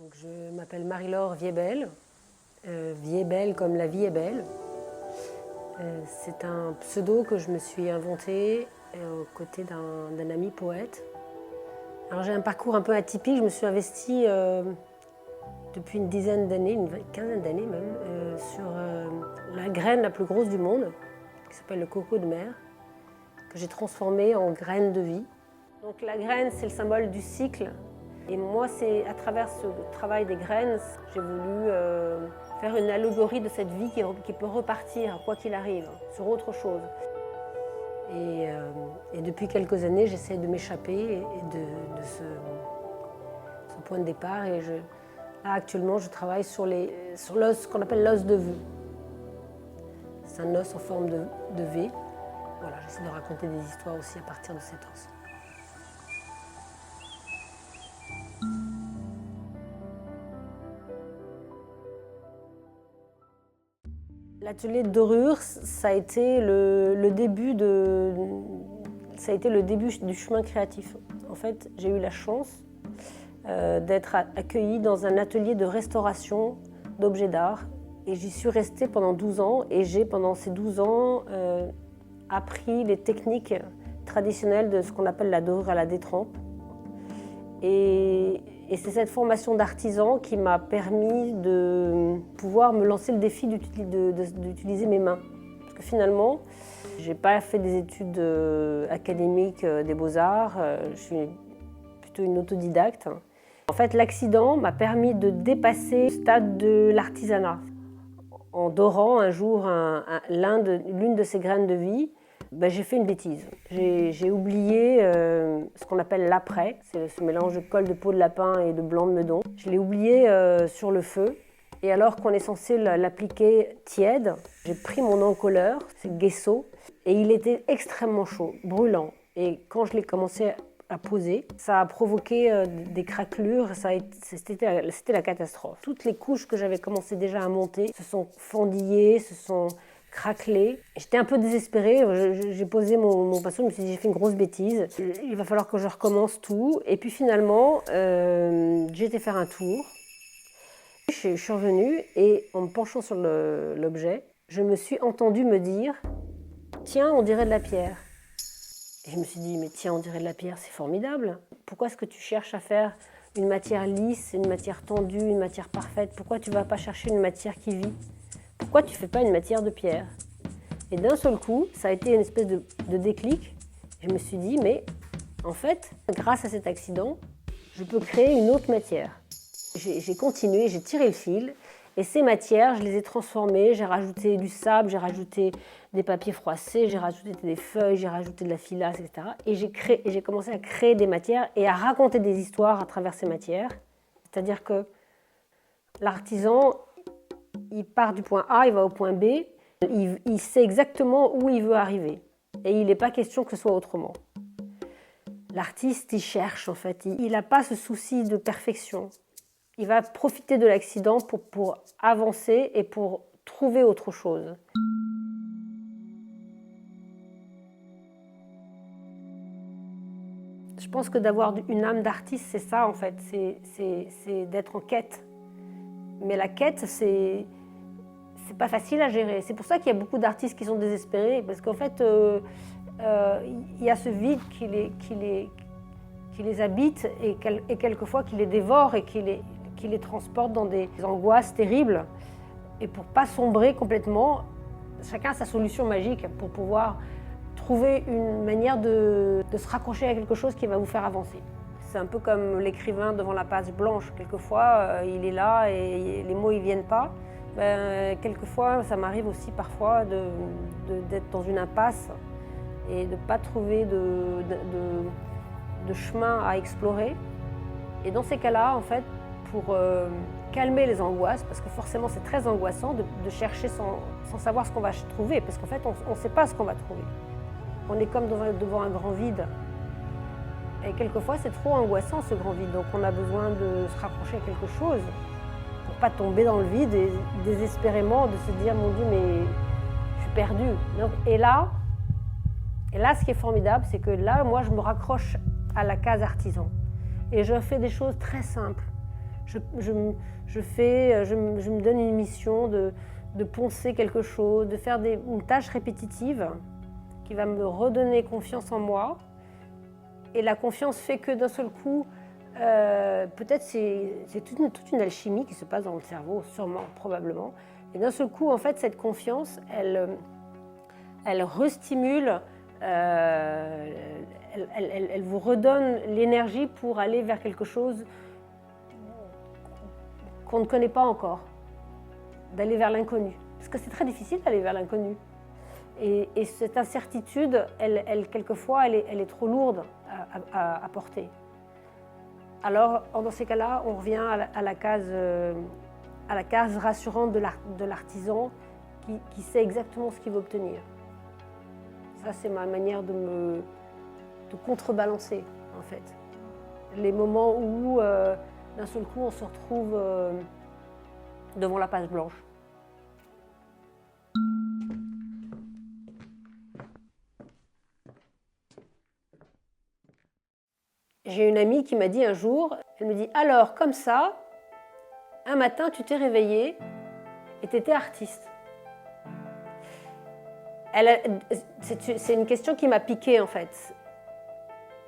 Donc, je m'appelle Marie-Laure Viebel, Viebel comme la vie est belle. C'est un pseudo que je me suis inventé aux côtés d'un ami poète. Alors j'ai un parcours un peu atypique, je me suis investie depuis une dizaine d'années, une quinzaine d'années même, sur la graine la plus grosse du monde, qui s'appelle le coco de mer, que j'ai transformé en graine de vie. Donc la graine, c'est le symbole du cycle. Et moi, c'est à travers ce travail des graines, j'ai voulu faire une allégorie de cette vie qui peut repartir, quoi qu'il arrive, sur autre chose. Et depuis quelques années, j'essaie de m'échapper de ce point de départ. Et là, actuellement, je travaille sur l'os qu'on appelle l'os de vœu. C'est un os en forme de V. Voilà, j'essaie de raconter des histoires aussi à partir de cet os. L'atelier de dorure, ça a été le début du chemin créatif. En fait, j'ai eu la chance d'être accueillie dans un atelier de restauration d'objets d'art. Et j'y suis restée pendant 12 ans. Et j'ai, pendant ces 12 ans, appris les techniques traditionnelles de ce qu'on appelle la dorure à la détrempe. Et c'est cette formation d'artisan qui m'a permis de pouvoir me lancer le défi d'utiliser mes mains. Parce que finalement, je n'ai pas fait des études académiques des beaux-arts, je suis plutôt une autodidacte. En fait, l'accident m'a permis de dépasser le stade de l'artisanat. En dorant un jour l'une de ces graines de vie, j'ai fait une bêtise. J'ai oublié ce qu'on appelle l'après, c'est ce mélange de colle de peau de lapin et de blanc de meudon. Je l'ai oublié sur le feu. Et alors qu'on est censé l'appliquer tiède, j'ai pris mon encolleur, c'est le gesso, et il était extrêmement chaud, brûlant. Et quand je l'ai commencé à poser, ça a provoqué des craquelures, c'était la catastrophe. Toutes les couches que j'avais commencé déjà à monter se sont fendillées, se sont craquelé. J'étais un peu désespérée, j'ai posé mon pinceau, je me suis dit j'ai fait une grosse bêtise, il va falloir que je recommence tout. Et puis finalement, j'ai été faire un tour. Je suis revenue et en me penchant sur l'objet, je me suis entendue me dire « Tiens, on dirait de la pierre ». Et je me suis dit « Mais tiens, on dirait de la pierre, c'est formidable. Pourquoi est-ce que tu cherches à faire une matière lisse, une matière tendue, une matière parfaite? Pourquoi tu ne vas pas chercher une matière qui vit ? Pourquoi tu ne fais pas une matière de pierre ?» Et d'un seul coup, ça a été une espèce de déclic. Je me suis dit, mais en fait, grâce à cet accident, je peux créer une autre matière. J'ai continué, j'ai tiré le fil, et ces matières, je les ai transformées. J'ai rajouté du sable, j'ai rajouté des papiers froissés, j'ai rajouté des feuilles, j'ai rajouté de la filasse, etc. Et j'ai commencé à créer des matières et à raconter des histoires à travers ces matières. C'est-à-dire que l'artisan, il part du point A, il va au point B, il sait exactement où il veut arriver. Et il n'est pas question que ce soit autrement. L'artiste, il cherche en fait, il n'a pas ce souci de perfection. Il va profiter de l'accident pour avancer et pour trouver autre chose. Je pense que d'avoir une âme d'artiste, c'est ça en fait, c'est d'être en quête. Mais la quête, c'est pas facile à gérer. C'est pour ça qu'il y a beaucoup d'artistes qui sont désespérés, parce qu'en fait, il y a ce vide qui les habite et quelquefois qui les dévore et qui les transporte dans des angoisses terribles. Et pour ne pas sombrer complètement, chacun a sa solution magique pour pouvoir trouver une manière de se raccrocher à quelque chose qui va vous faire avancer. C'est un peu comme l'écrivain devant la page blanche. Quelquefois, il est là et les mots ne viennent pas. Quelquefois, ça m'arrive aussi parfois d'être dans une impasse et de ne pas trouver de chemin à explorer. Et dans ces cas-là, en fait, pour calmer les angoisses, parce que forcément c'est très angoissant de chercher sans savoir ce qu'on va trouver, parce qu'en fait on ne sait pas ce qu'on va trouver. On est comme devant un grand vide. Et quelquefois c'est trop angoissant ce grand vide, donc on a besoin de se raccrocher à quelque chose pour ne pas tomber dans le vide et désespérément de se dire « Mon Dieu, mais je suis perdue ». Et là, ce qui est formidable, c'est que là, moi, je me raccroche à la case artisan. Et je fais des choses très simples. je me donne une mission de poncer quelque chose, de faire une tâche répétitive qui va me redonner confiance en moi. Et la confiance fait que d'un seul coup, peut-être c'est toute une alchimie qui se passe dans le cerveau, sûrement, probablement. Et d'un seul coup, en fait, cette confiance, elle restimule, elle vous redonne l'énergie pour aller vers quelque chose qu'on ne connaît pas encore, d'aller vers l'inconnu. Parce que c'est très difficile d'aller vers l'inconnu. Et cette incertitude, quelquefois, elle est trop lourde à porter. Alors, dans ces cas-là, on revient à la case rassurante de l'artisan qui sait exactement ce qu'il veut obtenir. Ça, c'est ma manière de contrebalancer, en fait. Les moments où, d'un seul coup, on se retrouve devant la page blanche. J'ai une amie qui m'a dit un jour, elle me dit « Alors, comme ça, un matin, tu t'es réveillée et tu étais artiste. » C'est une question qui m'a piquée, en fait.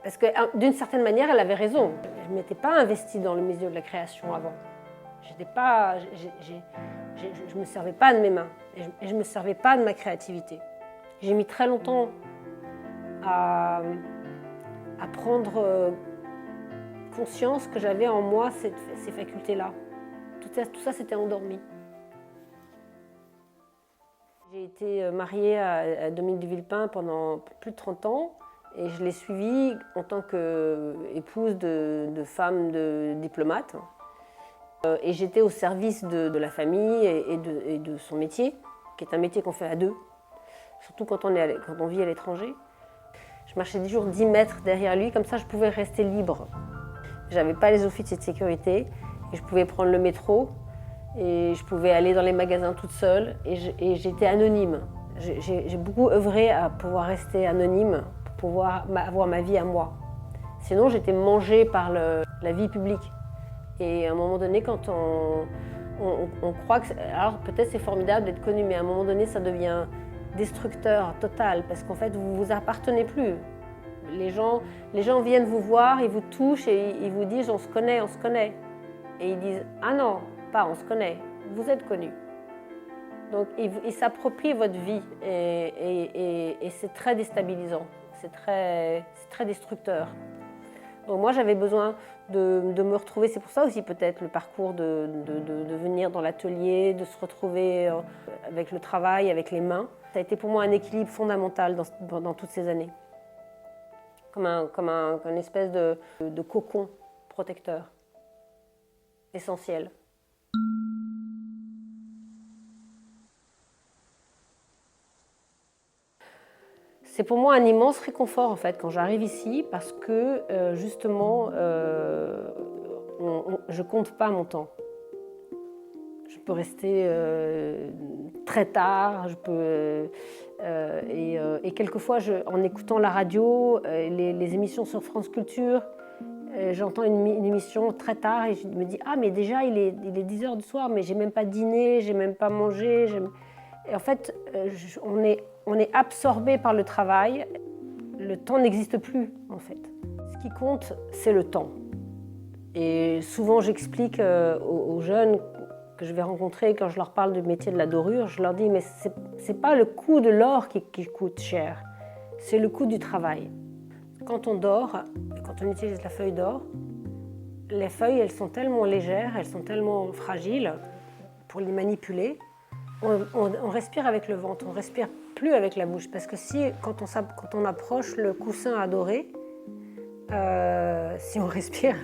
Parce que, d'une certaine manière, elle avait raison. Je ne m'étais pas investie dans le milieu de la création avant. Je ne me servais pas de mes mains et je ne me servais pas de ma créativité. J'ai mis très longtemps à prendre conscience que j'avais en moi ces facultés-là. Tout ça s'était endormi. J'ai été mariée à Dominique de Villepin pendant plus de 30 ans et je l'ai suivi en tant qu'épouse de femme de diplomate. Et j'étais au service de la famille et de son métier, qui est un métier qu'on fait à deux, surtout quand on vit à l'étranger. Je marchais toujours 10 mètres derrière lui, comme ça je pouvais rester libre. Je n'avais pas les officiers de sécurité et je pouvais prendre le métro et je pouvais aller dans les magasins toute seule et j'étais anonyme. J'ai beaucoup œuvré à pouvoir rester anonyme pour pouvoir avoir ma vie à moi. Sinon j'étais mangée par la vie publique. Et à un moment donné, quand on croit que... Alors peut-être c'est formidable d'être connu, mais à un moment donné ça devient destructeur total, parce qu'en fait, vous ne vous appartenez plus. Les gens viennent vous voir, ils vous touchent et ils vous disent « on se connaît, on se connaît ». Et ils disent « ah non, pas on se connaît, vous êtes connu ». Donc ils s'approprient votre vie et c'est très déstabilisant, c'est très destructeur. Donc moi j'avais besoin de me retrouver, c'est pour ça aussi peut-être le parcours de venir dans l'atelier, de se retrouver avec le travail, avec les mains. Ça a été pour moi un équilibre fondamental dans toutes ces années, comme une espèce de cocon protecteur, essentiel. C'est pour moi un immense réconfort en fait quand j'arrive ici parce que justement je compte pas mon temps. Je peux rester très tard, et quelquefois en écoutant la radio, les émissions sur France Culture, j'entends une émission très tard et je me dis ah mais déjà il est 10h du soir mais j'ai même pas dîné, j'ai même pas mangé. Et en fait on est absorbé par le travail, le temps n'existe plus en fait. Ce qui compte, c'est le temps. Et souvent j'explique aux jeunes que je vais rencontrer quand je leur parle du métier de la dorure, je leur dis mais c'est pas le coût de l'or qui coûte cher, c'est le coût du travail. Quand on dort, quand on utilise la feuille d'or, les feuilles elles sont tellement légères, elles sont tellement fragiles pour les manipuler. On respire avec le ventre, on respire plus avec la bouche parce que quand on approche le coussin à dorer, si on respire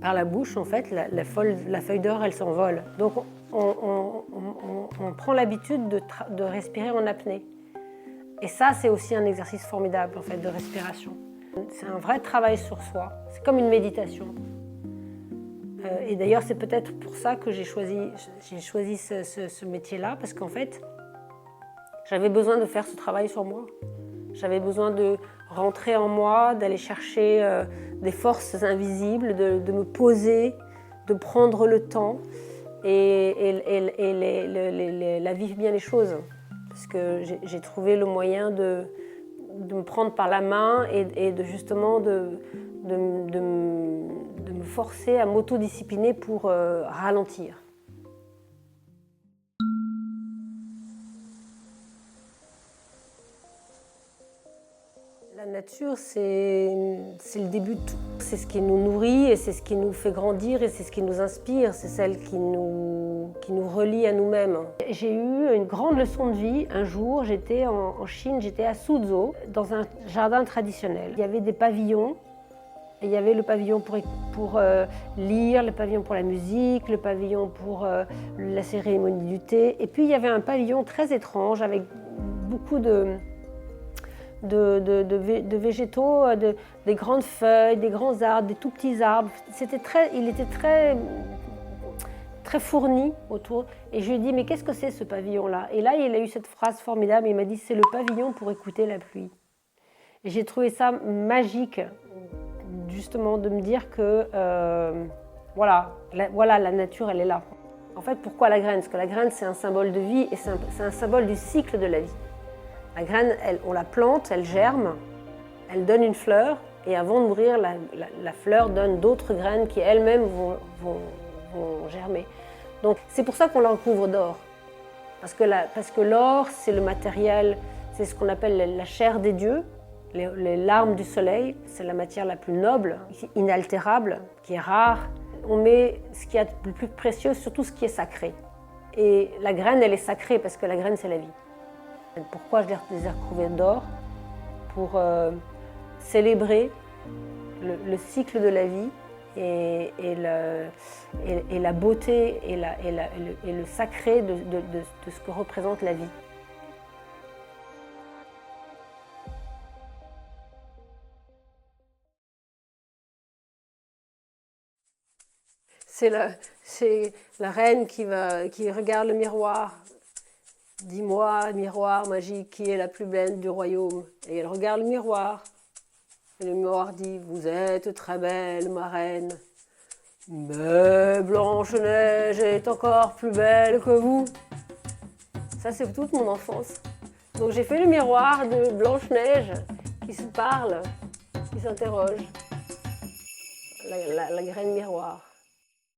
par la bouche, en fait, la feuille d'or, elle s'envole. Donc on prend l'habitude de respirer en apnée. Et ça, c'est aussi un exercice formidable en fait, de respiration. C'est un vrai travail sur soi, c'est comme une méditation. Et d'ailleurs, c'est peut-être pour ça que j'ai choisi ce métier-là, parce qu'en fait, j'avais besoin de faire ce travail sur moi. J'avais besoin de rentrer en moi, d'aller chercher des forces invisibles, de me poser, de prendre le temps la vivre bien les choses. Parce que j'ai trouvé le moyen de me prendre par la main et de justement de me forcer à m'autodiscipliner pour ralentir. La nature, c'est le début de tout. C'est ce qui nous nourrit et c'est ce qui nous fait grandir et c'est ce qui nous inspire. C'est celle qui nous relie à nous-mêmes. J'ai eu une grande leçon de vie. Un jour, j'étais en Chine, j'étais à Suzhou, dans un jardin traditionnel. Il y avait des pavillons. Et il y avait le pavillon pour lire, le pavillon pour la musique, le pavillon pour la cérémonie du thé. Et puis il y avait un pavillon très étrange avec beaucoup de végétaux, des grandes feuilles, des grands arbres, des tout petits arbres. Il était très fourni autour. Et je lui ai dit, mais qu'est-ce que c'est ce pavillon-là? Et là, il a eu cette phrase formidable, il m'a dit, c'est le pavillon pour écouter la pluie. Et j'ai trouvé ça magique, justement, de me dire que, voilà, la nature, elle est là. En fait, pourquoi la graine? Parce que la graine, c'est un symbole de vie et c'est un symbole du cycle de la vie. La graine, on la plante, elle germe, elle donne une fleur, et avant de mourir, la fleur donne d'autres graines qui elles-mêmes vont germer. Donc c'est pour ça qu'on la recouvre d'or. Parce que l'or, c'est le matériel, c'est ce qu'on appelle la chair des dieux, les larmes du soleil, c'est la matière la plus noble, inaltérable, qui est rare. On met ce qui est le plus précieux, surtout ce qui est sacré. Et la graine, elle est sacrée parce que la graine, c'est la vie. Pourquoi je les ai recouverts d'or? Pour célébrer le cycle de la vie et la beauté et le sacré de ce que représente la vie. C'est la reine qui regarde le miroir. Dis-moi, miroir magique, qui est la plus belle du royaume? Et elle regarde le miroir. Et le miroir dit, vous êtes très belle, ma reine. Mais Blanche-Neige est encore plus belle que vous. Ça, c'est toute mon enfance. Donc j'ai fait le miroir de Blanche-Neige qui se parle, qui s'interroge. La graine miroir.